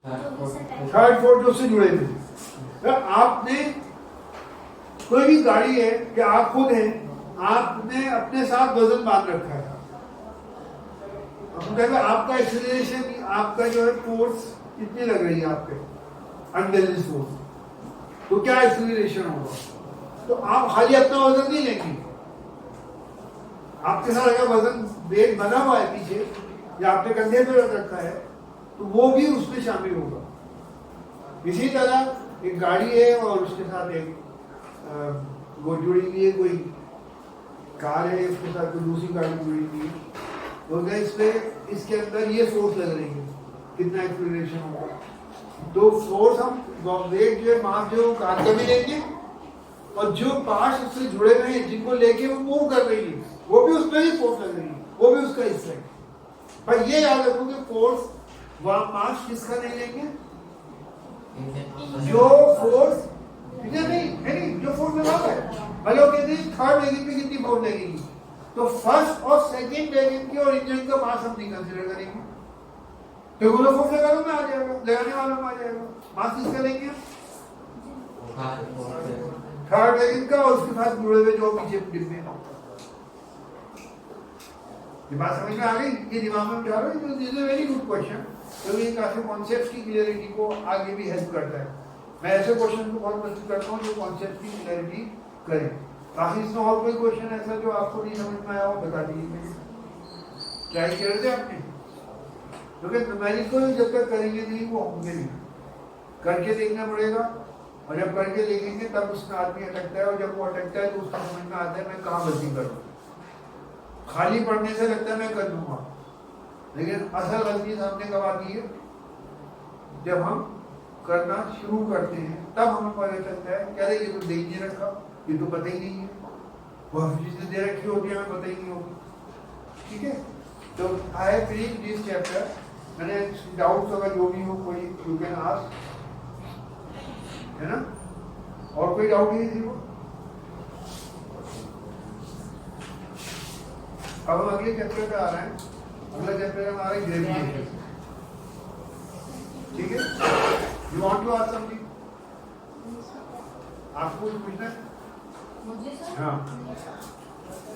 Third fourth जो उससे जुड़े हुए। आपने कोई भी गाड़ी है या आप खुद हैं, आपने अपने साथ वजन बांध रखा है, आपका एक्सीलरेशन, आपका जो है फोर्स कितनी लग रही है आप पे, अनबैलेंस फोर्स, तो क्या एक्सीलरेशन होगा? तो आप खाली अपना वजन नहीं लेंगे, आपके साथ अगर वजन वेट बना हुआ है पीछे या आपने कंधे पे रख रखा है तो वो भी उसमें शामिल होगा। इसी तरह एक गाड़ी है और उसके साथ एक वो जुड़ी हुई है, कोई कार है, उसके साथ कोई दूसरी गाड़ी जुड़ी हुई है, तो इसमें इसके अंदर ये फोर्स लग रही है, कितना एक्सीलरेशन होगा? तो फोर्स हम वेट जो है, मास जो है कार का भी लेंगे और जो पार्ट्स उससे जुड़े हुए हैं जिनको लेके वो मूव कर रही है वो भी उसमें ही फोर्स लग रही है, वो भी उसका हिस्सा है। पर ये याद रखो कि फोर्स व मास किसका नहीं लेंगे? जो फोर्स नहीं जो फोर्स लगा है, भले वो कहते हैं थर्ड वेगन पे कितनी फोर्स लगेगी, तो फर्स्ट और सेकंड वेगन की और इंजन का मास हम नहीं कंसीडर करेंगे, तो वो फोर्स लगाने में आ जाएगा, लगाने वालों में आ जाएगा। मास किसका लेंगे? थर्ड वेगन का और उसके साथ जुड़े हुए जो पीछे डिब्बे। ये बात समझ में आ गई? ये दिमाग में क्या रहा है? This is a very good question, तो ये काफी कॉन्सेप्ट्स की क्लियरिटी को आगे भी हेल्प करता है। मैं ऐसे क्वेश्चन को बहुत पसंद करता हूँ जो कॉन्सेप्ट की क्लियरिटी करें। बाकी इसमें और कोई क्वेश्चन ऐसा जो आपको नहीं समझ में आया हो बता दीजिए। ट्राई कर रहे थे आपने? क्योंकि न्यूमेरिकल जब तक करेंगे नहीं वो होंगे नहीं, करके देखना पड़ेगा, और जब करके देखेंगे तब उसमें आदमी अटकता है, और जब वो अटकता है तो उसका समझ में आता है मैं कहाँ गलती करूँ। खाली पढ़ने से लगता है मैं कर लूंगा, लेकिन असल गलती सामने कब आती है? जब हम करना शुरू करते हैं तब हमें पता चलता है क्या ये तो दे नहीं रखा, ये तो पता ही नहीं है, बहुत चीजें दे रखी होती है हमें पता ही नहीं होगी। ठीक है, तो I have finished this chapter. मैंने डाउट्स अगर जो भी हो कोई यू कैन आस्क, है ना? और कोई डाउट नहीं थी वो? अब हम अगले चैप्टर पे आ रहे हैं। अगला चैप्टर में आ रहा है ग्रेविटेशन। ठीक है, you want to ask something? आपको कुछ पूछना है? हाँ,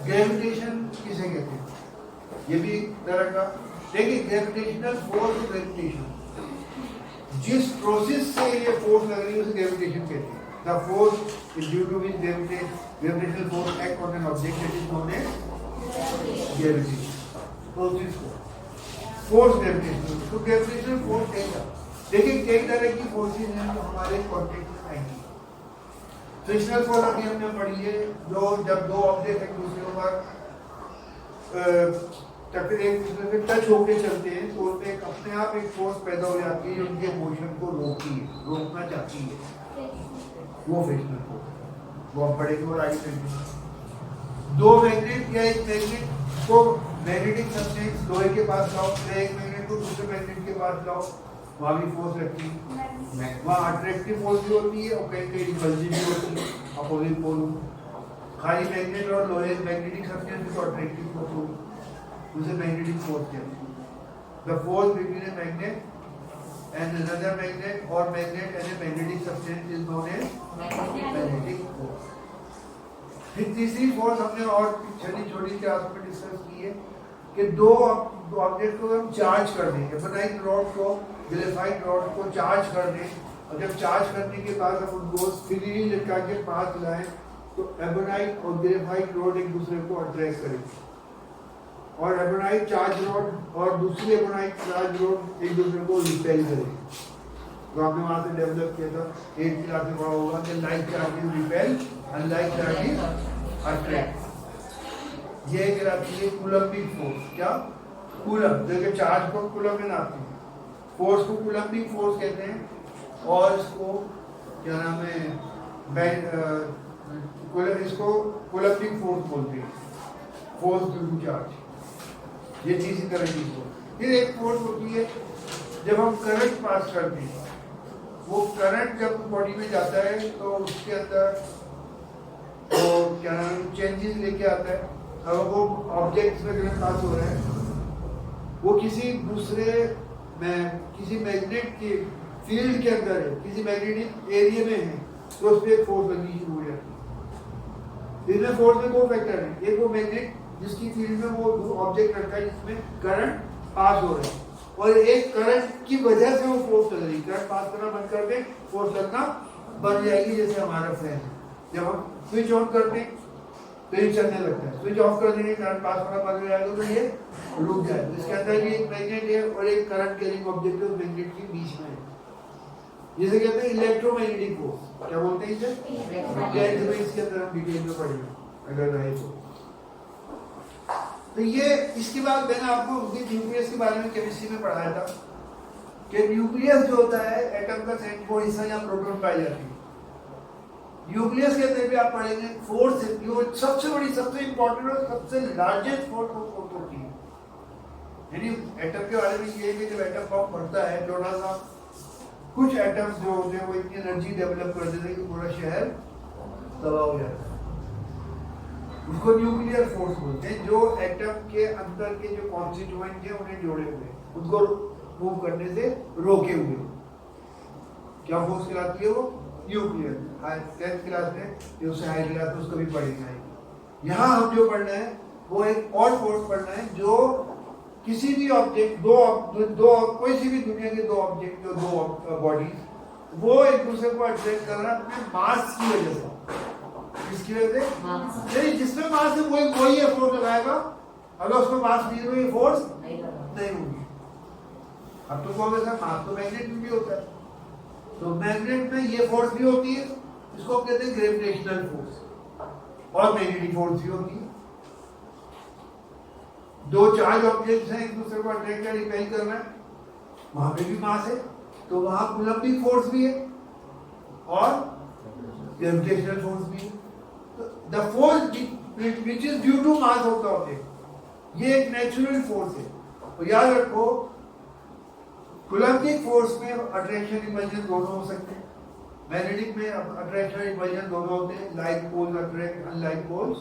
ग्रेविटेशन किसे कहते हैं? ये भी तरह का देखिए, ग्रेविटेशनल फोर्स, ग्रेविटेशन जिस प्रोसेस से ये फोर्स लग रही है उसे ग्रेविटेशन कहते हैं। The force is due to which gravitational force act on an object that is known as gravitation. Process को फोर्स ग्रेविटेशनल, तो ग्रेविटेशनल फोर्स है। देखिए कई तरह की फोर्सेस हैं जो हमारे कॉन्टेक्ट में आएंगी। फ्रिक्शनल फोर्स अभी हमने पढ़ी है, जो जब दो ऑब्जेक्ट एक दूसरे पर टक्कर एक दूसरे से टच होकर चलते हैं तो उनमें अपने आप एक फोर्स पैदा हो जाती है जो उनके मोशन को रोकना चाहती है, वो फ्रिक्शनल फोर्स। वो हम पढ़ेंगे और आगे चलेंगे। दो मैग्नेट या एक मैग्नेट को मैग्नेटिक सब्सटेंस लोहे के पास लाओ, एक मैग्नेट को दूसरे मैग्नेट के पास लाओ, वहाँ भी फोर्स लगती है, वहाँ अट्रैक्टिव फोर्स भी होती है और कहीं कहीं रिपल्सिव भी होती है, अपोजिट पोल। खाली मैग्नेट और लोहे मैग्नेटिक सब्सटेंस को अट्रैक्टिव फोर्स होगी, उसे मैग्नेटिक फोर्स कहते हैं। The force between a magnet and another magnet और magnet and a magnetic substance is known as magnetic force. फिर तीसरी फोर्स हमने और छोटी क्लास में डिस्कस की है कि दो ऑब्जेक्ट को हम चार्ज कर दें, एबोनाइट रॉड को ग्रेफाइट रॉड को चार्ज कर दें, और जब चार्ज करने के बाद हम उनको फ्रीली लटका के पास लाएं तो एबोनाइट और ग्रेफाइट रॉड एक दूसरे को अट्रैक्ट करेंगे, और एबोनाइट चार्ज रॉड और दूसरी एबोनाइट चार्ज रॉड एक दूसरे को रिपेल करेंगे। तो आपने वहां से डेवलप किया था, एक क्लास में पढ़ा होगा कि like charges repel, unlike charges attract. ये कहलाती है कूलम्बिक फोर्स। क्या? कूलम, देखिए चार्ज को कूलम में नापते हैं, फोर्स को कूलम्बिक फोर्स कहते हैं, और इसको क्या नाम है, इसको कूलम्बिक फोर्स बोलते हैं, फोर्स ड्यू टू चार्ज। ये चीज इसी तरह की फोर्स। फिर एक फोर्स होती है जब हम करंट पास करते हैं, वो करंट जब बॉडी में जाता है तो उसके अंदर वो क्या नाम चेंजेस लेके आता है। अब वो ऑब्जेक्ट्स में करंट पास हो रहा है, वो किसी दूसरे मैं किसी मैग्नेट के फील्ड के अंदर है, किसी मैग्नेटिक एरिया में है, तो उस पर एक फोर्स लगनी शुरू हो जाती है। इसमें फोर्स में दो फैक्टर है, एक वो मैग्नेट जिसकी फील्ड में वो ऑब्जेक्ट रखा है जिसमें करंट पास हो रहा है, और एक करंट की वजह से वो फोर्स लग रही है। करंट पास करना बंद कर दे, फोर्स लगना बन जाएगी। जैसे हमारा फैन है, जब हम स्विच ऑन करते हैं तो ये चलने लगता है, स्विच ऑफ कर देंगे करंट पास होना बंद हो जाएगा तो ये रुक जाएगा। इसके अंदर भी एक मैग्नेट है और एक करंट कैरिंग ऑब्जेक्ट है, मैग्नेट के बीच में है, जिसे कहते हैं इलेक्ट्रोमैग्नेटिक फोर्स। क्या बोलते हैं इसे? इसके अंदर हम डिटेल में पढ़ेंगे अगर रहे तो ये। इसके बाद मैंने आपको न्यूक्लियस के बारे में केमिस्ट्री में पढ़ाया था कि न्यूक्लियस जो होता है एटम का सेंट्रोइड हिस्सा, यहाँ प्रोटॉन पाई जाती है। न्यूक्लियस के अंदर भी आप पढ़ेंगे फोर्स, जो सबसे बड़ी, सबसे इंपॉर्टेंट और सबसे लार्जेस्ट फोर्स होती है। यानी एटम के बारे में ये है कि जब एटम बम बढ़ता है, थोड़ा सा कुछ एटम्स जो होते हैं वो इतनी एनर्जी डेवलप कर देते हैं कि पूरा शहर तबाह हो जाता है। उसको न्यूक्लियर फोर्स बोलते हैं, जो एटम के अंदर के जो कॉन्स्टिट्यूएंट है उन्हें जोड़े हुए, उनको मूव करने से रोके हुए। क्या फोर्स कहलाती है वो? न्यूक्लियर। 10th क्लास में, जो उससे हाई क्लास में उसको भी पढ़ेंगे। यहाँ हम जो पढ़ना है वो एक और फोर्स पढ़ना है जो किसी भी ऑब्जेक्ट, दो कोई सी भी दुनिया के दो ऑब्जेक्ट, जो दो बॉडी, वो एक दूसरे को अट्रैक्ट कर रहा है अपने मास की वजह से। किसकी वजह से? नहीं, जिसमें मास है वही ये फोर्स लगाएगा, अगर उसमें मास नहीं होगी फोर्स नहीं होगी। अब तो कहोगे सर मास तो मैग्नेट में भी होता है, तो मैग्नेट में ये फोर्स भी होती है, इसको कहते हैं ग्रेविटेशनल फोर्स, और मैग्नेटिक फोर्स भी होती है। दो चार्ज ऑब्जेक्ट्स हैं, एक दूसरे को अट्रैक्ट या रिपेल करना है, वहां पे भी मास है, तो वहां कूलम्बिक फोर्स भी है और ग्रेविटेशनल फोर्स भी है। The force which is due to mass of the object, ये एक नेचुरल फोर्स है। तो याद रखो, कूलम्बिक फोर्स में अट्रैक्शन रिपल्शन दोनों हो सकते हैं, मैग्नेटिक में अट्रैक्शन रिपल्शन दोनों होते हैं। Like poles attract, unlike poles,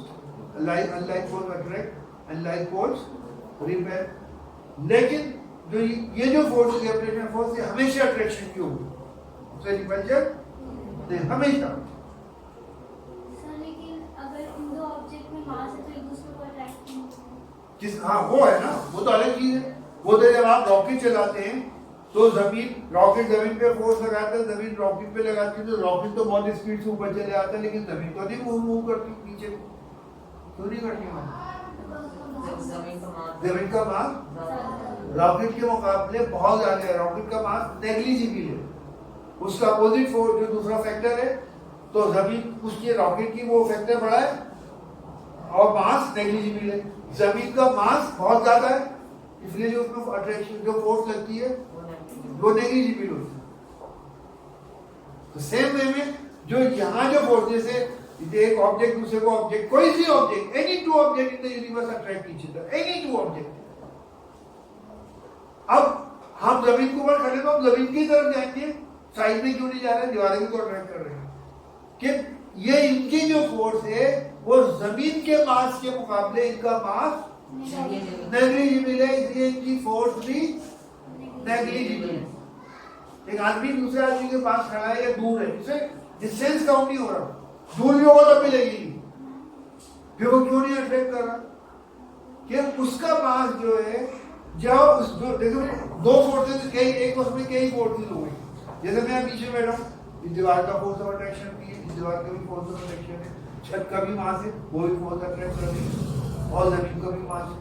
unlike poles attract, unlike poles repel. लेकिन जो ये जो फोर्स है, ग्रेविटेशनल फोर्स, ये हमेशा अट्रैक्शन की होगी, उससे रिपल्शन नहीं, हमेशा। हाँ वो है ना, वो तो अलग चीज है। वो तो जब आप रॉकेट चलाते हैं तो रॉकेट जमीन पे फोर्स लगाता है, जमीन रॉकेट पे लगाती है, तो रॉकेट तो बहुत स्पीड से ऊपर चले जाता है, लेकिन जमीन तो नहीं मूव करती नीचे, क्यों नहीं करती? जमीन का मास रॉकेट के मुकाबले बहुत ज्यादा है, रॉकेट का मास नेग्लिजिबल है, उसका अपोजिट फोर्स जो दूसरा फैक्टर है, तो जमीन उसके रॉकेट की वो फैक्टर बड़ा है और मास नेग्लिजिबल है। जमीन का मास बहुत ज्यादा है, इसलिए जो उसमें अट्रैक्शन जो फोर्स लगती है वो नेग्लिजिबल होती है। तो सेम वे में जो यहाँ जो फोर्स, जैसे एक ऑब्जेक्ट दूसरे को ऑब्जेक्ट, कोई सी object, any two object in the universe attract each other, any two object. अब हम जमीन के ऊपर खड़े तो हम जमीन की तरफ जाएंगे, साइड में क्यों नहीं जा रहे हैं? दीवारें भी तो अट्रैक्ट कर रहे हैं कि ये इनकी जो फोर्स है वो जमीन के मास के मुकाबले इनका मास नेग्लिजिबल है, इसलिए इनकी फोर्स भी नेग्लिजिबल है। एक आदमी दूसरे आदमी के पास खड़ा है या दूर है, इसे डिस्टेंस काउंट नहीं हो रहा, दूर भी होगा तब भी लगेगी, फिर वो क्यों नहीं अट्रैक्ट कर रहा? कि उसका मास जो है, जब उस देखो दो फोर्सेस, कई एक उसमें कई फोर्सेस हो गई। जैसे मैं पीछे बैठा हूँ, इस दीवार का फोर्स ऑफ अट्रैक्शन भी है, इस दीवार का भी फोर्स ऑफ अट्रैक्शन है, छत का भी मास है, वो भी फोर्स अट्रैक्ट कर रही है, और जमीन का भी मास है।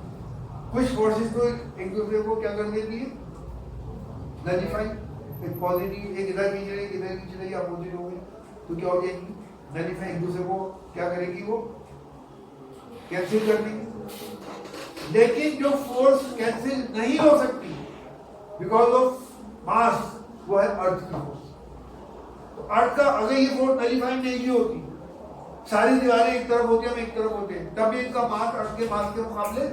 कुछ फोर्सेस तो एक दूसरे को क्या कर देती है? नलिफाई। एक पॉजिटिव, एक इधर खींच रही, इधर खींच रही, अपोजिट हो गई, तो क्या हो जाएगी? नलिफाई। एक दूसरे को क्या करेगी? वो कैंसिल कर देंगे। लेकिन जो फोर्स कैंसिल नहीं हो सकती बिकॉज ऑफ मास, वो है अर्थ की फोर्स। तो अर्थ का अगर ये फोर्स नलिफाई नहीं होती, सारी दीवारें एक तरफ होती, हम एक तरफ होते, तब भी इनका मास अर्थ के मास के मुकाबले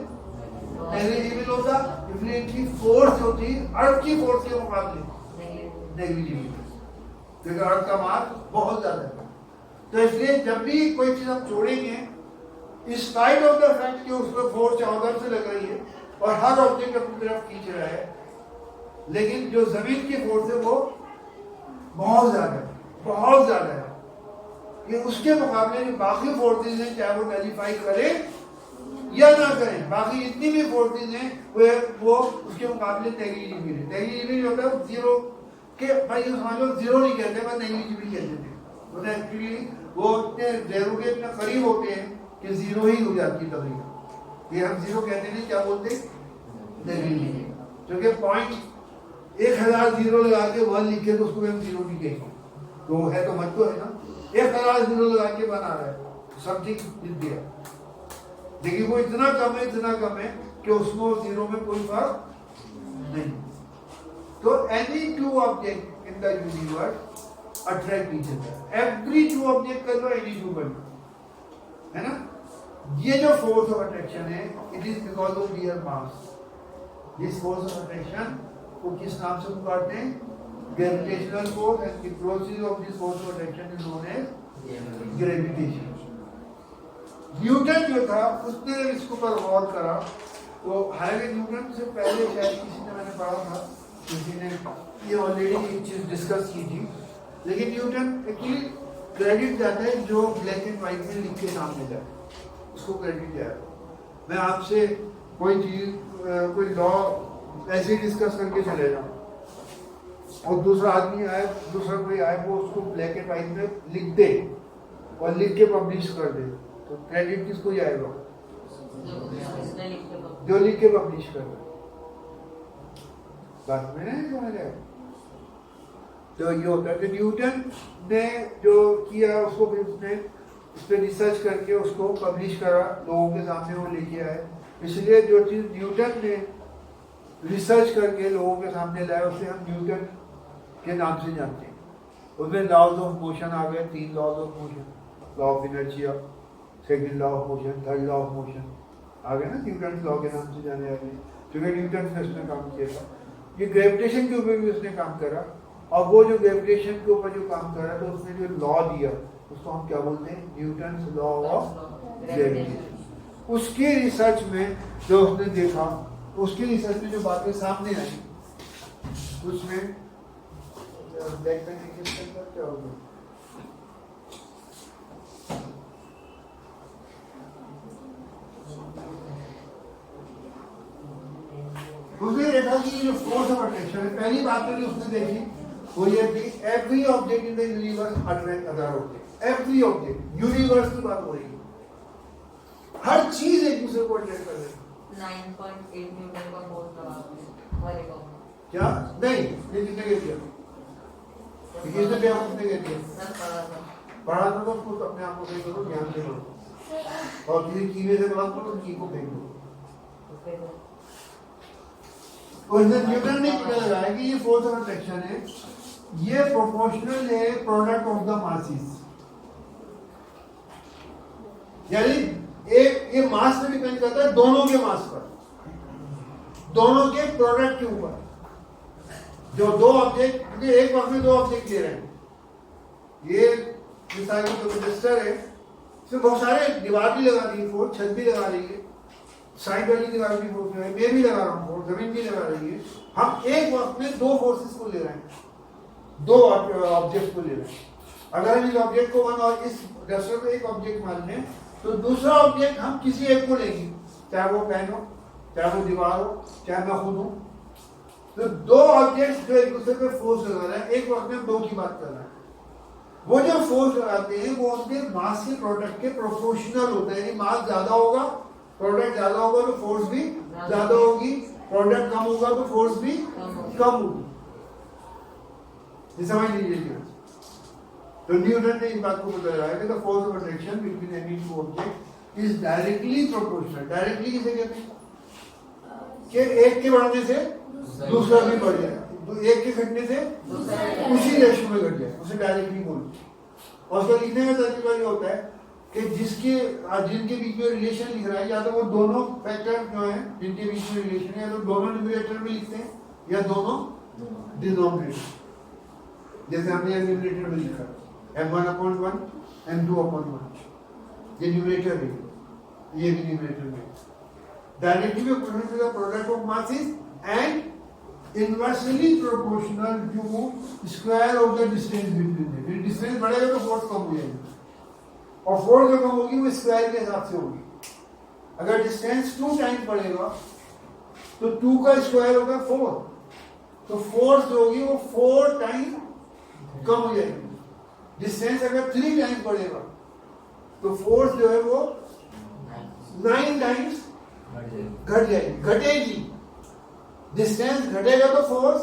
नेग्लिजिबल होता, इसलिए इनकी फोर्स होती अर्थ की फोर्स के मुकाबले नेग्लिजिबल, क्योंकि अर्थ का मास बहुत ज्यादा है। तो इसलिए जब भी कोई चीज हम छोड़ेंगे, इस साइड ऑफ द फैक्ट कि उसमें फोर्स उधर से लग रही है और हर ऑब्जेक्ट अपनी तरफ खींच रहा है, लेकिन जो जमीन की फोर्स है वो बहुत ज्यादा है, बहुत ज्यादा है। ये उसके मुकाबले में बाकी फोर्सेज हैं, चाहे वो नलीफाई करे या ना करें, बाकी जितनी भी फोर्सेज हैं वो उसके मुकाबले नेग्लिजिबल है। नेग्लिजिबल होता है जीरो के, भाई समझ लो जीरो नहीं कहते, बस नेग्लिजिबल कहते थे। तो एक्चुअली वो इतने जीरो के इतना करीब होते हैं कि जीरो ही हो जाती है तकरीबन। ये हम जीरो कहते नहीं, क्या बोलते, नेग्लिजिबल। क्योंकि पॉइंट 1000 जीरो लगा के 1 लिखे तो उसको हम जीरो नहीं कहेंगे, तो है तो मत तो है ना। 1000 जीरो लगा के बना रहा है समथिंग इज देयर, लेकिन वो इतना कम है कि उसमें जीरो में कोई फर्क नहीं। तो any two object in the universe attract each other. Every two object कर लो, एनी टू कर लो, है ना। ये जो फोर्स ऑफ अट्रैक्शन है, it is because of their mass. This force of attraction को किस नाम से पुकारते हैं, gravitational force, and the process of this force of attraction is known as gravitation. Newton जो था उसने इसके ऊपर गौर करा, तो हालांकि न्यूटन से पहले शायद किसी ने, मैंने पढ़ा था, किसी ने ये ऑलरेडी एक चीज डिस्कस की थी, लेकिन न्यूटन एक्चुअली क्रेडिट जाता है जो ब्लैक एंड व्हाइट में लिख के सामने जाए, उसको क्रेडिट जाएगा। मैं आपसे कोई चीज कोई लॉ ऐसे डिस्कस करके चले जाऊँ और दूसरा आदमी आए, दूसरा कोई आए, वो उसको ब्लैक एंड व्हाइट में लिख दे और लिख के पब्लिश कर दे, तो क्रेडिट किसको जाएगा, जो लिख के पब्लिश कर दे। बात में नहीं समझ आया। तो ये होता है कि न्यूटन ने जो किया उसको फिर उसने इस पर रिसर्च करके उसको पब्लिश करा, लोगों के सामने वो लेके आए। इसलिए जो चीज न्यूटन ने रिसर्च करके लोगों के सामने लाया उसे हम न्यूटन के नाम से जानते हैं। उसमें लॉज ऑफ मोशन आ गए, 3 laws of motion, law of inertia, second law of motion, third law of motion आ गए ना, न्यूटन लॉ के नाम से जाने जाते हैं, क्योंकि न्यूटन ने उसने काम किया था। ये ग्रेविटेशन के ऊपर भी उसने काम करा, और वो जो ग्रेविटेशन के ऊपर जो काम करा तो उसने जो लॉ दिया उसको हम क्या बोलते हैं, न्यूटन लॉ ऑफ ग्रेविटेशन। उसकी रिसर्च में जो उसने देखा, उसकी रिसर्च में जो बातें सामने आई, उसमें ब्लैक पेन क्या हो गया, उसने देखा कि जो फोर्स ऑफ अट्रैक्शन है, पहली बात जो उसने देखी वो ये कि every object in the universe attract other object. Every object, universe की बात हो रही है, हर चीज एक दूसरे को अट्रैक्ट कर रही है। 9.8 न्यूटन का फोर्स लगा क्या नहीं, ये किसने कह दिया, किसने दिया, किसने कह दिया, पढ़ा था तो उसको अपने आप को सही करो, ध्यान से करो, और किसी कीड़े से बात करो, की को फेंक दो। और न्यूटन ने पता लगाया कि ये फोर्स ऑफ अट्रैक्शन है, ये प्रोपोर्शनल है प्रोडक्ट ऑफ द मासेस, यानी एक ये मास पे डिपेंड करता है, दोनों के मास पर, दोनों के प्रोडक्ट के ऊपर। जो दो ऑब्जेक्ट, क्योंकि एक वक्त में 2 ऑब्जेक्ट ले रहे हैं, ये मिसाल की रजिस्टर है, इसमें बहुत सारे दीवार भी लगा रही है फोर्स, छत भी लगा रही है, साइड वाली दीवार भी फोर्स है, मैं भी लगा रहा हूँ फोर्स, जमीन भी लगा रही है। हम एक वक्त में 2 फोर्सेस को ले रहे हैं, 2 ऑब्जेक्ट को ले रहे हैं। अगर हम इस ऑब्जेक्ट को वन और इस रजिस्टर को एक ऑब्जेक्ट मान लें, तो दूसरा ऑब्जेक्ट हम किसी एक को लेंगे, चाहे वो पेन हो, चाहे वो दीवार हो, चाहे मैं खुद हूं। तो 2 ऑब्जेक्ट जो एक दूसरे पे फोर्स लगा रहे हैं, एक वक्त में 2 की बात कर रहे हैं। वो जो फोर्स लगाते हैं वो उनके मास के प्रोडक्ट के प्रोपोर्शनल होता है, यानी मास ज्यादा होगा, प्रोडक्ट ज्यादा होगा तो फोर्स भी ज्यादा होगी, प्रोडक्ट कम होगा तो फोर्स भी कम होगी। ये समझ लीजिए। तो न्यूटन ने इस बात को बताया कि the force of attraction between any two object is directly proportional. Directly किसे कहते हैं कि एक के बढ़ने से दूसरा भी बढ़ जाए, तो एक के घटने से उसी रेशो में घट जाए, उसे डायरेक्टली बोलते हैं। और उसका लिखने का तरीका ये होता है कि जिनके बीच में रिलेशन लिख रहा है, या तो वो दोनों फैक्टर जो है जिनके बीच में रिलेशन है, या तो दोनों न्यूमरेटर में लिखते हैं या दोनों डिनोमिनेटर। जैसे हमने न्यूमरेटर में लिखा m1/1 m2/1, ये न्यूमरेटर है, ये भी न्यूमरेटर में। Directly product of masses and inversely proportional to square of the distance between them. फिर डिस्टेंस बढ़ेगा तो फोर्स कम हो जाएगी, और फोर्स जो कम होगी वो स्क्वायर के हिसाब से होगी। अगर डिस्टेंस 2 टाइम्स बढ़ेगा तो 2 का स्क्वायर होगा 4, तो फोर्स जो होगी वो 4 टाइम कम हो जाएगी। डिस्टेंस अगर 3 टाइम्स बढ़ेगा तो फोर्स जो है वो 9 टाइम्स घट जाएगी, घटेगी। डिस्टेंस घटेगा तो फोर्स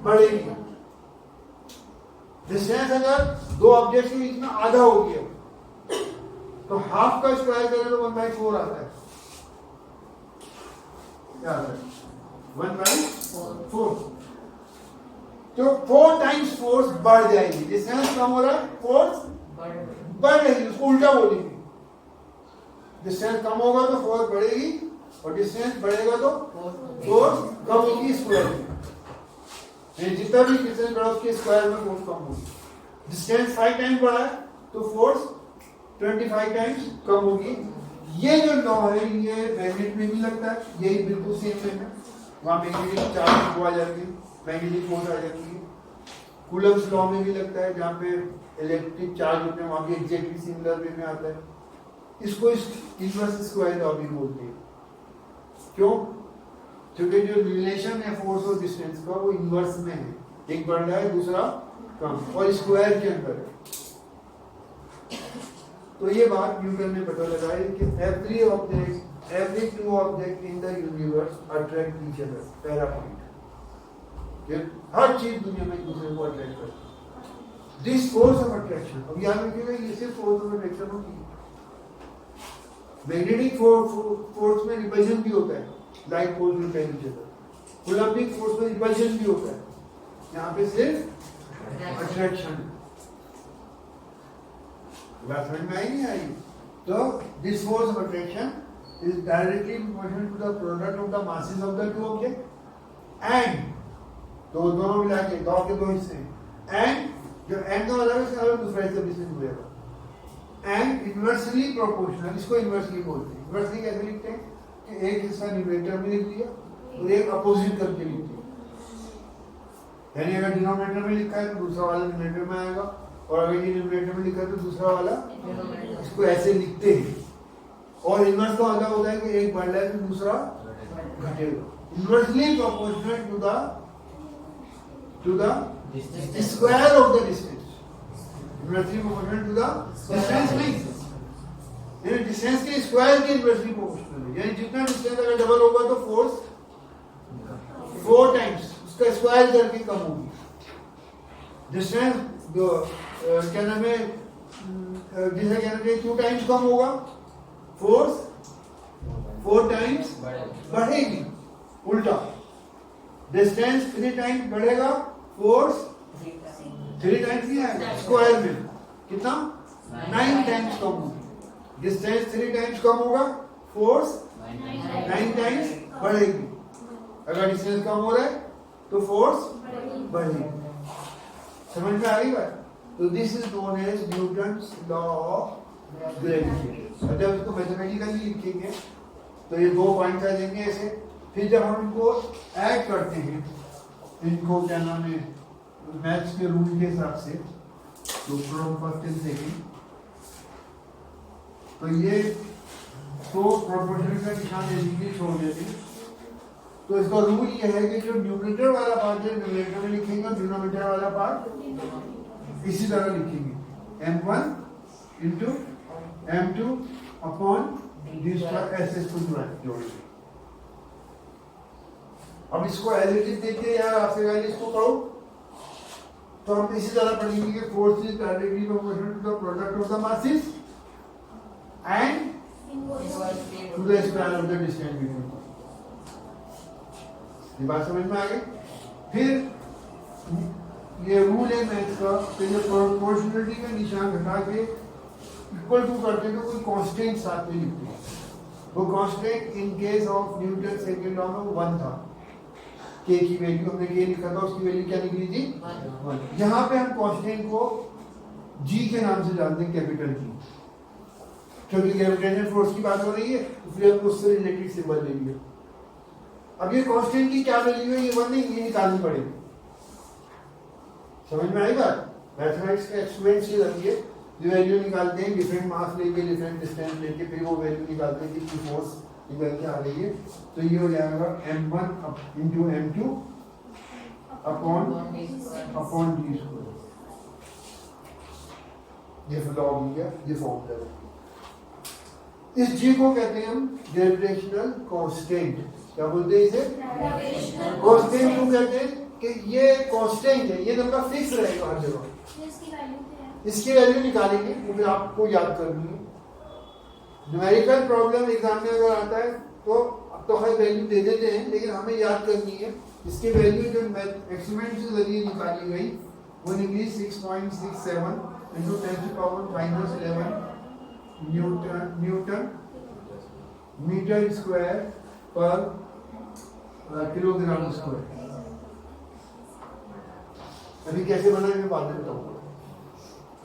बढ़ेगी। डिस्टेंस अगर दो ऑब्जेक्ट के बीच में आधा हो गया तो हाफ का स्क्वायर करें तो 1/4 आता है। क्या आता है? 1/4। तो 4 टाइम्स फोर्स बढ़ जाएगी। डिस्टेंस कम हो रहा है, फोर्स बढ़ रही है, उसको उल्टा बोलेंगे। डिस्टेंस कम होगा तो फोर्स बढ़ेगी, और डिस्टेंस बढ़ेगा तो फोर्स कम होगी स्क्वायर में। जितना भी डिस्टेंस बढ़ा उसके स्क्वायर में फोर्स कम होगी। डिस्टेंस 5 टाइम्स बढ़ा है तो फोर्स 25 टाइम्स कम होगी। ये जो लॉ है ये मैग्नेट में भी लगता है, यही बिल्कुल सेम है। वहां मैग्नेटिक चार्ज आ जाती है, मैग्नेटिक फोर्स आ जाती है। कूलम्स लॉ में भी लगता है, जहाँ पे इलेक्ट्रिक चार्ज होते हैं वहां भी एग्जैक्टली सिमिलर वे में आता है। इसको इनवर्स स्क्वायर लॉ भी बोलते हैं। क्यों? क्योंकि जो रिलेशन है फोर्स और डिस्टेंस का वो इनवर्स में है, एक बढ़ रहा है दूसरा कम, और स्क्वायर के अंदर है। तो ये बात न्यूटन ने पता लगाई कि every two object in the universe attract each other. पहला पॉइंट, हर चीज दुनिया में एक दूसरे को अट्रैक्ट करती है। दिस फोर्स ऑफ अट्रैक्शन, अब याद रखिएगा ये सिर्फ फोर्स ऑफ अट्रैक्शन होती है। मैग्नेटिक फोर्स में रिपल्शन भी होता है, like force repel each other. Coulombic force में रिपल्शन भी होता है, यहाँ पे सिर्फ अट्रैक्शन। बात समझ में आई नहीं आई? तो this force of attraction is directly proportional to the product of the masses of the two object and, तो दोनों मिला के दो के दो हिस्से, एंड जो एंड का मतलब है इसका मतलब दूसरा हिस्सा भी हो जाएगा। एंड इनवर्सली प्रोपोर्शनल, इसको इनवर्सली बोलते हैं। इनवर्सली कैसे लिखते हैं कि एक हिस्सा न्यूमरेटर में लिख दिया और एक अपोजिट करके लिख दिया। यानी अगर डिनोमिनेटर में लिखा है तो दूसरा वाला न्यूमरेटर में आएगा, और अगर ये न्यूमरेटर में लिखा है तो दूसरा वाला, इसको ऐसे लिखते हैं। और इनवर्स का मतलब होता है कि एक बढ़ रहा है तो दूसरा घटेगा। Inversely proportional to the square of the distance. Inversely proportional to the distance नहीं, यानी डिस्टेंस के स्क्वायर के इनवर्सली प्रोपोर्शनल है। यानी जितना डिस्टेंस अगर डबल होगा तो फोर्स 4 टाइम्स उसका स्क्वायर करके कम होगी। डिस्टेंस जो क्या नाम है, जिसे कहना चाहिए 2 टाइम्स कम होगा, फोर्स 4 टाइम्स बढ़ेगी, उल्टा। डिस्टेंस 3 टाइम्स बढ़ेगा, फोर्स 3 टाइम्स नहीं आएगा, स्क्वायर में कितना 9 टाइम्स कम होगी। डिस्टेंस 3 टाइम्स कम होगा, फोर्स 9 टाइम्स बढ़ेगी। अगर डिस्टेंस कम हो रहा है तो फोर्स बढ़ेगी। समझ में आ गई बात? तो this is known as Newton's law of gravitation. जब इसको मैथमेटिकली लिखेंगे तो ये 2 पॉइंट्स आ जाएंगे ऐसे। फिर जब हम इनको ऐड करते हैं, इनको क्या नाम है मैथ्स के रूल के हिसाब से, तो फ्रॉम फर्स्ट एंड सेकंड, तो ये तो प्रोपोर्शनल का निशान दे दीजिए, छोड़ देते हैं। तो इसका रूल ये है कि जो न्यूमरेटर वाला पार्ट है न्यूमरेटर में लिखेंगे, डिनोमिनेटर वाला पार्ट इसी तरह लिखेंगे, m1 into m2 upon SS को जोड़ेंगे। अब इसको एलिटिव देखिए यार, आपसे पहले इसको पढ़ो तो हम इसी तरह पढ़ेंगे कि force is directly proportional to the product of the masses and to the square of the distance between. ये बात समझ में आ गई? फिर ये रूल है मैथ्स का, तो ये प्रोपोर्शनलिटी का निशान घटा के इक्वल टू करते हैं तो कोई कांस्टेंट साथ में लिखते हैं। वो constant in case of Newton second law में 1 था। के की वैल्यू हमने के लिखा था, उसकी वैल्यू क्या निकली थी 1। यहाँ पे हम कांस्टेंट को जी के नाम से जानते हैं, कैपिटल जी, क्योंकि ग्रेविटेशनल फोर्स की बात हो रही है, तो फिर हमने उससे रिलेटेड सिंबल ले लिया। अब ये कांस्टेंट की क्या वैल्यू है ये वन नहीं, ये निकालनी पड़ेगी। समझ में आई बात? मैथमेटिक्स के एक्सपेरिमेंट से लगिए, जो वैल्यू निकालते हैं डिफरेंट मास लेके डिफरेंट डिस्टेंस लेके, फिर वो वैल्यू निकालते हैं कि फोर्स निकल के आ रही है। तो ये हो जाएगा m1 into m2 upon d square. ये लॉ हो गया, ये फॉर्मूला। इस g को कहते हैं हम ग्रेविटेशनल कांस्टेंट। क्या बोलते हैं इसे? कांस्टेंट को कहते हैं कि ये कांस्टेंट है, ये नंबर फिक्स रहेगा हर जगह। इसकी वैल्यू निकालेंगे, वो फिर आपको याद करनी है। न्यूमेरिकल प्रॉब्लम एग्जाम में अगर आता है तो अब तो हर वैल्यू दे देते हैं, लेकिन हमें याद करनी है। इसकी वैल्यू जो एक्सपेरिमेंट के जरिए निकाली गई वो निकली 6.67 इंटू 10⁻⁻11 न्यूटन मीटर स्क्वायर पर किलोग्राम स्क्वायर। अभी कैसे बना है मैं बाद में बताऊंगा।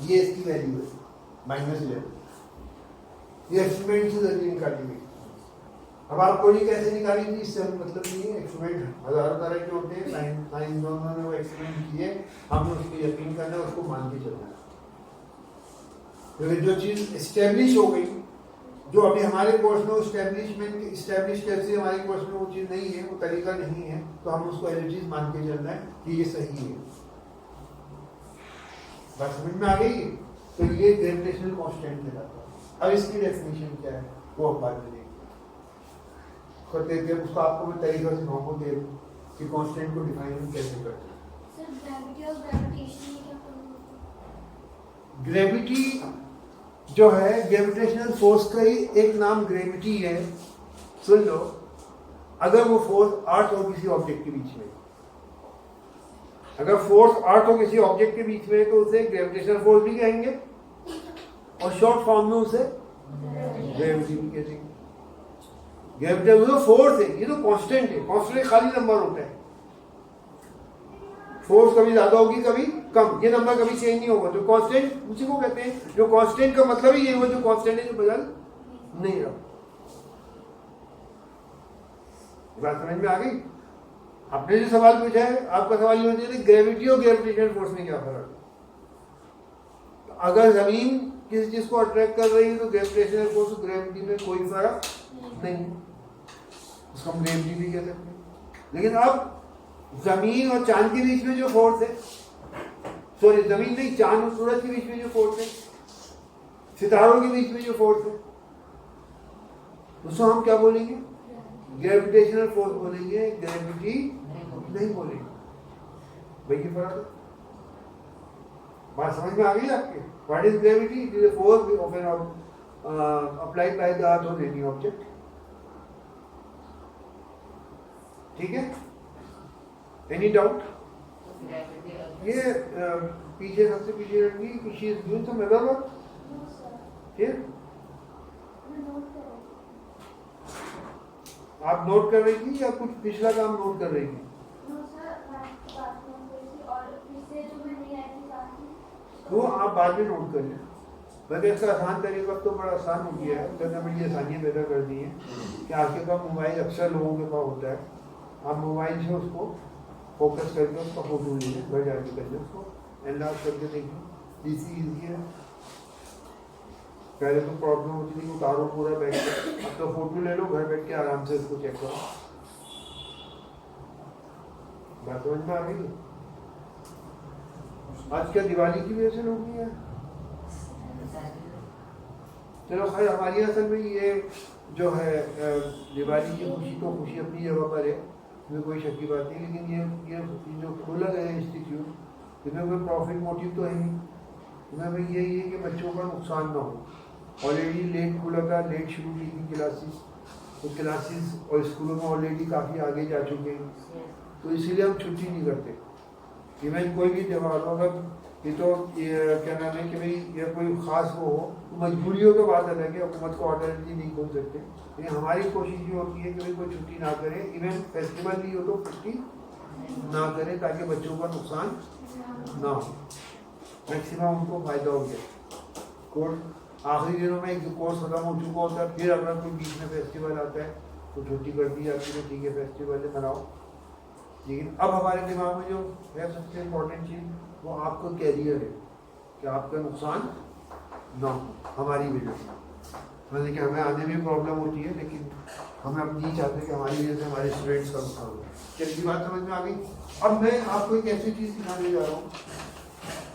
ये इसकी वैल्यू है -11, ये एक्सपेरिमेंट से जरिए निकाली गई। अब आपको ये कैसे निकाली थी इससे हमें मतलब नहीं है। एक्सपेरिमेंट हजारों तरह के होते हैं, साइंस दोनों ने वो एक्सपेरिमेंट किए, हमने उस पर यकीन करना है, उसको मान के चलना है। क्योंकि जो चीज़ एस्टेब्लिश हो गई, जो अभी हमारे कोर्स में एस्टेब्लिश कैसे हमारे कोर्स में वो चीज़ नहीं है, वो तरीका नहीं है, तो हम उसको एज चीज़ मान के चलना है कि ये सही है। बात समझ में आ गई? तो ये ग्रेविटेशनल कांस्टेंट कहलाता है। अब इसकी डेफिनेशन क्या है वो हम बाद में देखेंगे। उसको आपको मैं तरीका से नॉर्मल दे दूँ कि कांस्टेंट को डिफाइन कैसे करते हैं। ग्रेविटी जो है, ग्रेविटेशनल फोर्स का ही एक नाम ग्रेविटी है। सुन लो, अगर वो फोर्स अर्थ हो किसी ऑब्जेक्ट के बीच में, अगर फोर्स अर्थ हो किसी ऑब्जेक्ट के बीच में, तो उसे ग्रेविटेशनल फोर्स भी कहेंगे और शॉर्ट फॉर्म में उसे ग्रेविटी भी कहेंगे। ग्रेविटी जो फोर्स है, ये तो कांस्टेंट है। कांस्टेंट खाली नंबर होता है। फोर्स कभी ज्यादा होगी कभी कम, ये नंबर कभी चेंज नहीं होगा। जो कांस्टेंट उसी को कहते हैं। जो कांस्टेंट का मतलब ही ये हुआ जो कांस्टेंट है, जो बदल नहीं रहा। बात समझ में आ गई? आपने जो सवाल पूछा है, आपका सवाल ये होना चाहिए ग्रेविटी और ग्रेविटेशनल फोर्स में क्या फर्क है। अगर जमीन किसी चीज को अट्रैक्ट कर रही है तो ग्रेविटेशनल फोर्स और ग्रेविटी में कोई फर्क नहीं, उसको हम ग्रेविटी भी कह सकते हैं। लेकिन अब जमीन और चांद के बीच में जो फोर्स है, सॉरी जमीन नहीं, चांद और सूरज के बीच में जो फोर्स है, सितारों के बीच में जो फोर्स है, उसको हम क्या बोलेंगे? ग्रेविटेशनल फोर्स बोलेंगे, ग्रेविटी नहीं बोलेंगे। भाई ये फर्क है। बात समझ में आ गई आपके? What is gravity? It is a force of N applied by the earth on any object. ठीक है? Any doubt? ये पीछे सबसे पीछे रखी खुशी दूर तो मेरा वर्क फिर आप नोट कर रही थी या कुछ पिछला काम नोट कर रही थी? वो आप बाद में नोट कर लें। वैसे इसका आसान तरीका तो बड़ा आसान हो गया है, गवर्नमेंट ये आसानियाँ पैदा कर दी हैं कि आपके पास मोबाइल अक्सर लोगों के पास होता है। आप मोबाइल से उसको फोकस करके उसका फोटो ले लें, घर जाके कर लें, उसको एनलार्ज करके देखें। ईजी है। पहले तो प्रॉब्लम होती थी, उतारो पूरा बैठ के, अब तो फोटो ले लो, घर बैठ के आराम से उसको चेक करो। बात समझ में आ गई? आज क्या दिवाली की वजह से लोग नहीं है? चलो खैर, हमारी असल में ये जो है दिवाली की खुशी तो खुशी अपनी जगह पर है, इसमें कोई शक की बात नहीं। लेकिन ये जो खोला गया है इंस्टीट्यूट, इसमें कोई प्रॉफिट मोटिव तो है नहीं। इसमें भाई यही है कि बच्चों का नुकसान ना हो। ऑलरेडी लेट खुला था, लेट शुरू की थी क्लासेस, तो क्लासेस और स्कूलों में ऑलरेडी काफ़ी आगे जा चुके हैं, तो इसीलिए हम छुट्टी नहीं करते। इवन कोई भी त्यौहार हो, अगर ये तो क्या नाम है कि भाई ये कोई ख़ास वो हो, तो मजबूरियों की बात अलग है, हुकूमत को ऑर्डर नहीं खोल सकते। लेकिन हमारी कोशिश ये होती है कि भाई कोई छुट्टी ना करे, इवन फेस्टिवल भी हो तो छुट्टी ना करे, ताकि बच्चों का नुकसान ना हो, मैक्सिमम उनको फ़ायदा हो गया। कोर्स आखिरी दिनों में एक कोर्स ख़त्म हो चुका होता है, फिर अगर कोई बीच में फेस्टिवल आता है तो छुट्टी कर दी आपकी, तो ठीक है फेस्टिवल है मनाओ। लेकिन अब हमारे दिमाग में जो है सबसे इम्पोर्टेंट चीज़ वो आपका कैरियर है कि आपका नुकसान ना हो हमारी वजह से। मतलब कि हमें आने में प्रॉब्लम होती है, लेकिन हमें अब नहीं चाहते कि हमारी वजह से हमारे स्टूडेंट्स का नुकसान हो। चलिए बात समझ में आ गई। अब मैं आपको एक ऐसी चीज़ सिखाने जा रहा हूँ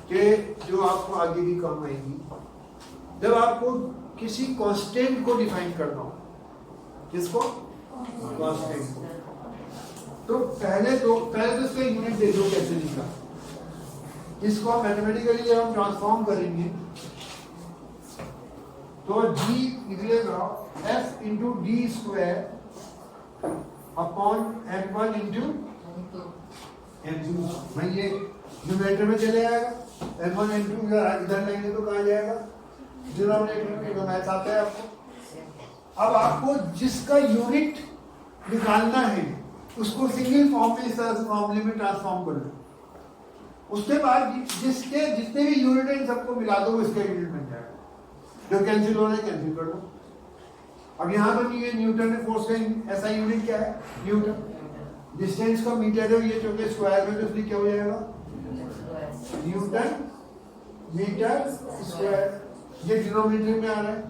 कि जो आपको आगे भी काम आएगी। जब आपको किसी कांस्टेंट को डिफाइन करना हो, किसको? कांस्टेंट को। तो पहले तो इसका यूनिट दे दो कैसे लिखा। इसको मैथमेटिकली जब हम ट्रांसफॉर्म करेंगे तो g निकलेगा f into D square upon m1 into m2। भाई ये न्यूमरेटर में चले आएगा, m1 m2 इधर लेंगे तो कहाँ जाएगा? डिनोमिनेटर में। तो मैथ आता है आपको। अब आपको जिसका यूनिट निकालना है उसको सिंगल फॉर्म में इस तरह से फॉर्मूले में ट्रांसफॉर्म कर लो। उसके बाद जिसके जितने भी यूनिट है इन सबको मिला दो, इसका यूनिट बन जाएगा। जो कैंसिल हो रहा है कैंसिल कर दो। अब यहाँ पर ये न्यूटन है फोर्स का ऐसा यूनिट क्या है? न्यूटन। डिस्टेंस का मीटर है, ये चूंकि स्क्वायर में तो इसलिए क्या हो जाएगा? Newton metre square. ये डिनोमिनेटर में आ रहा है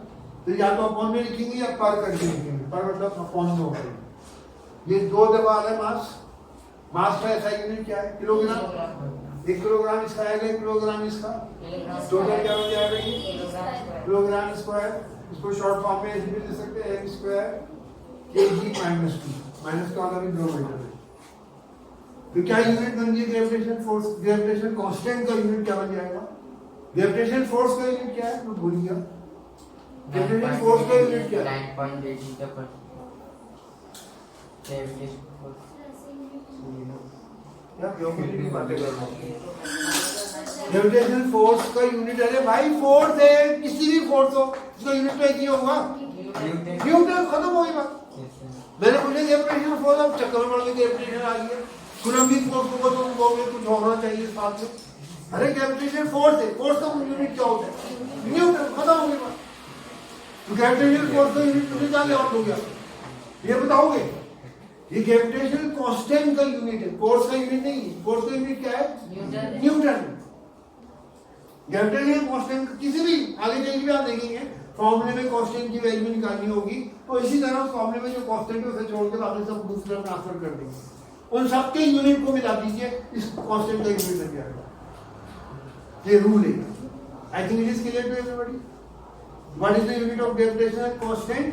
तो या तो अपॉन में लिखेंगे या पर करके लिखेंगे। पर मतलब अपॉन में होगा। ये 2 दबा आ रहा है मास। मास का ऐसा यूनिट क्या है? किलोग्राम। 1 किलोग्राम इसका आएगा, 1 किलोग्राम इसका। टोटल क्या हो जाएगा? Kilogram square. इसको शॉर्ट फॉर्म में ऐसे भी लिख सकते हैं, m square kg minus 2। Minus का मतलब किलोमीटर है। तो क्या यूनिट बन गई ग्रेविटेशन फोर्स? ग्रेविटेशन कांस्टेंट का यूनिट क्या बन जाएगा? ग्रेविटेशन फोर्स का यूनिट क्या है? मैं भूल गया। ग्रेविटेशन फोर्स का यूनिट क्या है? 9.8 पर ग्रेविटेशन फोर्स। क्या ज्योमेट्री की बातें कर रहा हूँ। ग्रेविटेशन फोर्स का यूनिट, अरे भाई फोर्स है, किसी भी फोर्स हो उसका यूनिट तो एक ही होगा, न्यूटन। खत्म हो गई बात। मैंने पूछा ग्रेविटेशन फोर्स, अब चक्कर में पड़ के ग्रेविटेशन आ गया। कुलम्बिक फोर्स को तो तुम कहोगे कुछ होना चाहिए साथ में। अरे ग्रेविटेशन फोर्स है, फोर्स का यूनिट क्या होता है? न्यूटन। खत्म हो गई बात। तो ग्रेविटेशन फोर्स का यूनिट तुमने क्या लिया हो गया ये बताओगे? ये ग्रेविटेशन कांस्टेंट का यूनिट है, फोर्स का यूनिट नहीं है। फोर्स का यूनिट क्या है? न्यूटन। ग्रेविटेशन कांस्टेंट किसी भी आगे कहीं भी आप देखेंगे फॉर्मूले में कांस्टेंट की वैल्यू निकालनी होगी तो इसी तरह उस फॉर्मूले में जो कांस्टेंट है उसे छोड़कर बाकी सब दूसरे में ट्रांसफर कर देंगे। उन सबके यूनिट को मिला दीजिए, इस कांस्टेंट का यूनिट बन जाएगा। ये रूल है। I think it is clear to everybody. What is the unit of gravitational constant?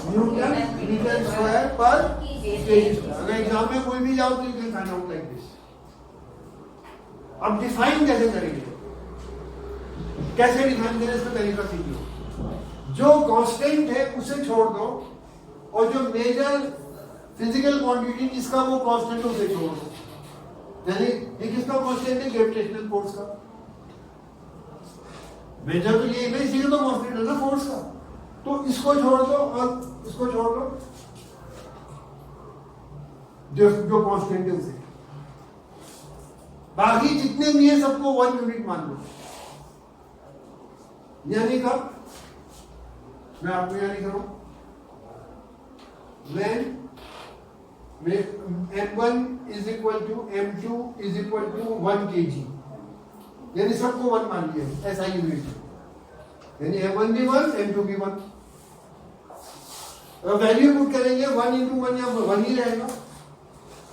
Newton metre square पर केजी स्क्वायर। अगर एग्जाम में कोई भी जाओ तो you can find out like this. अब डिफाइन कैसे करेंगे? कैसे डिफाइन करें इसका तरीका सीखिए। जो कांस्टेंट है उसे छोड़ दो और जो मेजर फिजिकल क्वांटिटी जिसका वो कांस्टेंट उसे छोड़ दो। यानी ये किसका कांस्टेंट है? ग्रेविटेशनल फोर्स का। मेजर तो ये है, इसीलिए तो कांस्टेंट है ना फोर्स का। तो इसको छोड़ दो और इसको छोड़ दो, जो कांस्टेंट है उसे। बाकी जितने भी है सबको 1 यूनिट मान लो। यानी कब? मैं आपको यहां लिख रहा हूं, when m1 is equal to m2 is equal to 1 kg, यानी सबको 1 मान लिया, ऐसा यूनिट है। यानी m1 भी 1, m2 भी 1। वैल्यू पुट करेंगे 1 इंटू 1 या 1 ही रहेगा।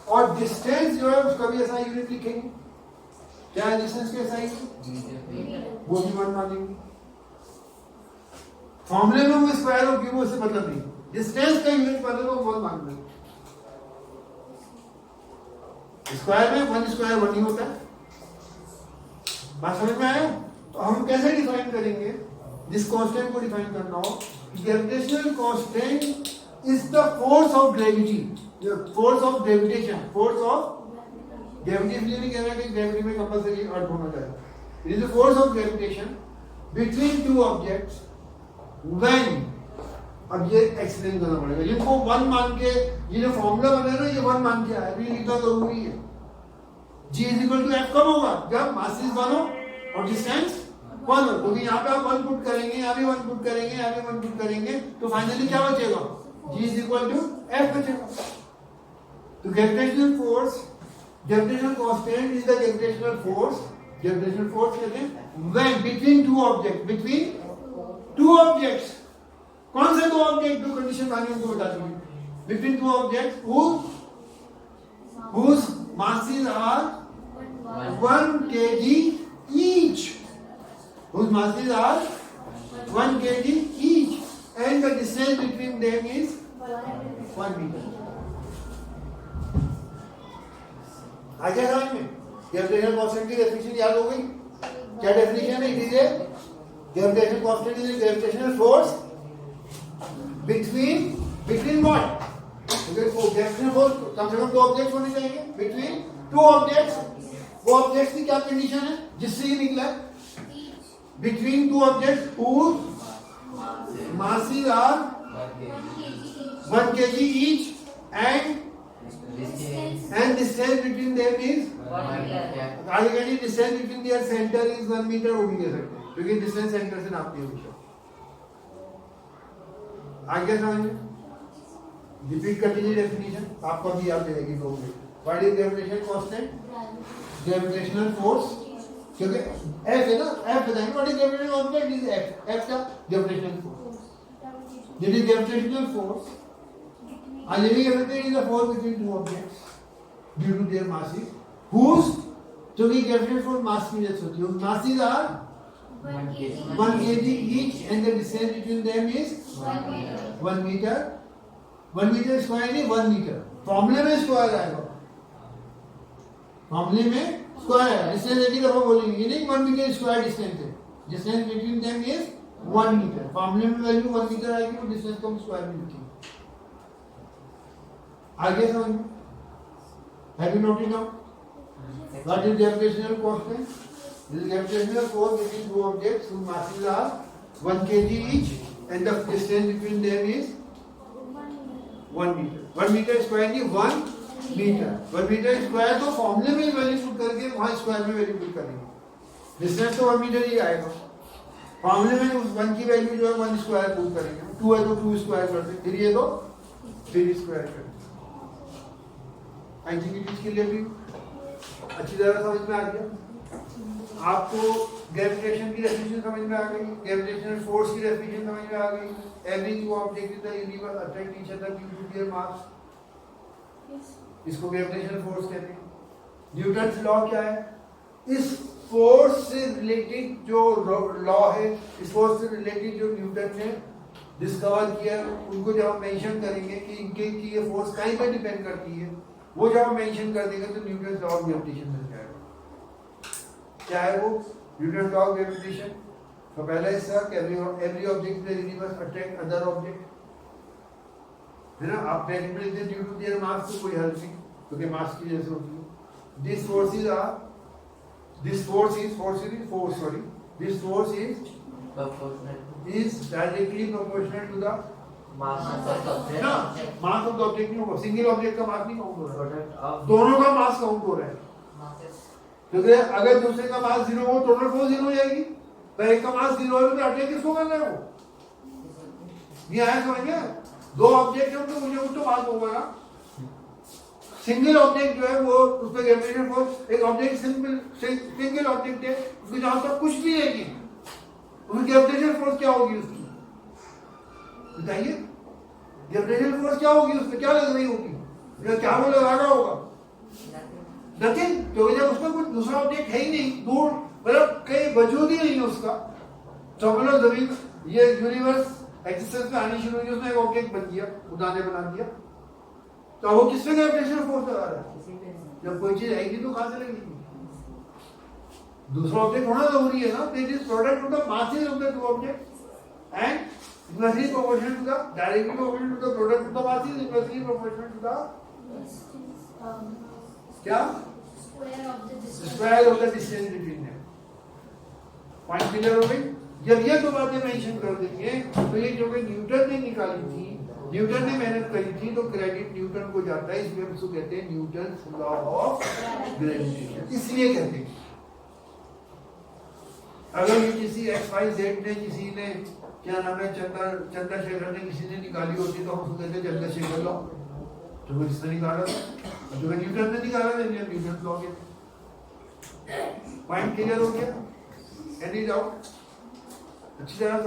और डिस्टेंस जो है उसका भी ऐसा यूनिट लिखेंगे। क्या है डिस्टेंस का ऐसा यूनिट? वो भी 1 मानेंगे। फॉर्मूले में वो स्क्वायर होगी, वो उससे मतलब नहीं। डिस्टेंस का यूनिट पता तो 1 मान लेंगे। स्क्वायर में 1 स्क्वायर 1 ही होता है। बात समझ में आया? तो हम कैसे डिफाइन करेंगे? जिस कांस्टेंट को डिफाइन करना हो, gravitational constant is the force of gravity, force of gravitation, force of gravity. इसलिए नहीं कह रहा कि ग्रेविटी में कंपल्सरी अर्थ होना चाहिए। It is the force of gravitation between 2 objects when. अब ये एक्सप्लेन करना पड़ेगा। जिनको 1 मान के ये जो फॉर्मूला बना है ना, ये 1 मान के आया, ये लिखना जरूरी है। G is equal to F कब होगा? जब मास इज 1 हो और डिस्टेंस 1 हो। क्योंकि यहाँ पे आप 1 पुट करेंगे, यहाँ भी 1 पुट करेंगे, यहाँ भी 1 पुट करेंगे, तो फाइनली क्या बचेगा? G is equal to F बचेगा। तो gravitational force, gravitational constant is the gravitational force कहते हैं when between two objects, कौन से दो ऑब्जेक्ट जो कंडीशन मानी उनको बता दीजिए। between two objects whose masses are 1 kg each, whose masses are 1 kg each, and the distance between them is 1 meter. आ गया समझ में? ग्रेविटेशनल कांस्टेंट की डेफिनेशन याद हो गई? क्या डेफिनेशन है? It is a gravitational constant is a gravitational force between what? Gravitational force कम से कम दो ऑब्जेक्ट्स होने चाहिए बिटवीन टू ऑब्जेक्ट्स। वो ऑब्जेक्ट्स की क्या कंडीशन है जिससे ये निकला? Between two objects whose masses are 1 kg each and distance between them is 1 meter. आगे distance between their center is 1 meter वो भी कह सकते हैं क्योंकि डिस्टेंस सेंटर से नापती है हमेशा। आगे समझ में? रिपीट कर लीजिए डेफिनेशन, आपको भी याद रहेगी लोगे। What is gravitational constant? Gravitational force, क्योंकि F है ना, F बताएंगे। What is gravitational constant? Is F क्या? Gravitational force. It is gravitational force. And we can say it is a force between two objects due to their masses, whose जो कि gravitational force mass की वजह से होती है, whose masses are 1 kg each and the distance between them is 1 meter. 1 meter square नहीं 1 meter. फॉर्मूले में स्क्वायर आएगा, फॉर्मूले में स्क्वायर आएगा। डिस्टेंस एक ही दफा बोलेंगे, ये नहीं 1 मीटर स्क्वायर डिस्टेंस है। Distance between them is 1 metre. फॉर्मूले में वैल्यू 1 मीटर आएगी, वो डिस्टेंस को हम स्क्वायर में लिखेंगे। आगे समझ में? Have you noted now what is gravitational constant? This gravitational force between two objects whose masses are 1 kg each and the distance between them is 1 meter. 1 meter square नहीं 1 मीटर। 1 मीटर स्क्वायर तो फॉर्मूले में value put करके वहां square में value put करेंगे। Distance तो 1 metre ही आएगा। फॉर्मूले में उस 1 की वैल्यू जो है 1 स्क्वायर पुट करेंगे। 2 है तो 2 स्क्वायर कर देंगे, फिर ये तो 3 स्क्वायर कर देंगे। आई थिंक इट इज क्लियर भी अच्छी तरह समझ में आ गया आपको। ग्रेविटेशन की डेफिनेशन समझ में आ गई, ग्रेविटेशनल फोर्स की डेफिनेशन समझ में आ गई। Every two object in the universe attract each other due to their mass, इसको ग्रेविटेशनल फोर्स कहते हैं। न्यूटन्स लॉ क्या है? इस फोर्स से रिलेटेड जो लॉ है, इस फोर्स से रिलेटेड जो न्यूटन ने डिस्कवर किया, उनको जब हम मेंशन करेंगे कि इनके की ये फोर्स कहीं पर डिपेंड करती है, वो जब हम मेंशन कर देंगे तो न्यूटन्स लॉ ऑफ ग्रेविटेशन मिल जाएगा। क्या है वो न्यूटन्स लॉ ऑफ ग्रेविटेशन? तो पहला हिस्सा every object in the universe attract other object, है ना। आप नेगेटिव लिखते हैं ड्यू टू देयर मास, तो कोई हेल्प नहीं क्योंकि मास की वजह से होती है। This force is directly proportional to the Mass of the object. ना, मास ऑफ द ऑब्जेक्ट नहीं होगा, सिंगल ऑब्जेक्ट का मास नहीं काउंट हो रहा है, दोनों का मास काउंट हो रहा है। क्योंकि अगर दूसरे का मास 0 हो, टोटल फोर्स 0 हो जाएगी। तो एक का मास 0 है तो अटैक किसको करना है? वो ये आया समझ गया? दो ऑब्जेक्ट है तो मुझे उल्टा मास होगा ना। सिंगल ऑब्जेक्ट जो है वो उसमें ग्रेविटेशनल फोर्स, एक ऑब्जेक्ट सिंगल ऑब्जेक्ट है, उसके जहां तक कुछ भी रहेगी, उसकी ग्रेविटेशनल फोर्स क्या होगी उसकी? बताइए, ग्रेविटेशनल फोर्स क्या होगी उसमें? क्या लग रही होगी? क्या वो लगाना होगा? नथिंग, क्योंकि जब उसमें कोई दूसरा ऑब्जेक्ट है ही नहीं, दूर मतलब कहीं वजूद ही नहीं है उसका। समझ लो जमीन ये यूनिवर्स एक्सिस्टेंस में आनी शुरू हुई, उसने एक ऑब्जेक्ट बन गया, खुदा ने बना दिया, तो वो किसमें ग्रेविटेशनल फोर्स लगा रहा है? जब कोई चीज आएगी तो कहां से लगेगी? दूसरा ऑब्जेक्ट होना जरूरी है ना। It is product of the masses of the two objects and inversely proportional to the directly proportional to the product of the masses, inversely proportional to the क्या? Square of the distance between them. Point clear हो गई? जब ये दो बातें mention कर देंगे तो ये जो कि न्यूटन ने निकाली थी, न्यूटन ने मेहनत करी थी, तो क्रेडिट न्यूटन को जाता है। इसलिए हम इसको कहते हैं न्यूटन्स लॉ ऑफ ग्रेविटेशन, इसलिए कहते हैं। अगर ये किसी XYZ ने किसी ने क्या नाम है, चंद्रशेखर ने किसी ने निकाली होती तो हम उसको कहते चंद्रशेखर लॉ, जो किसने निकाला था, जो न्यूटन ने निकाला था, न्यूटन लॉ के। पॉइंट क्लियर हो गया? Any doubt? अच्छी तरह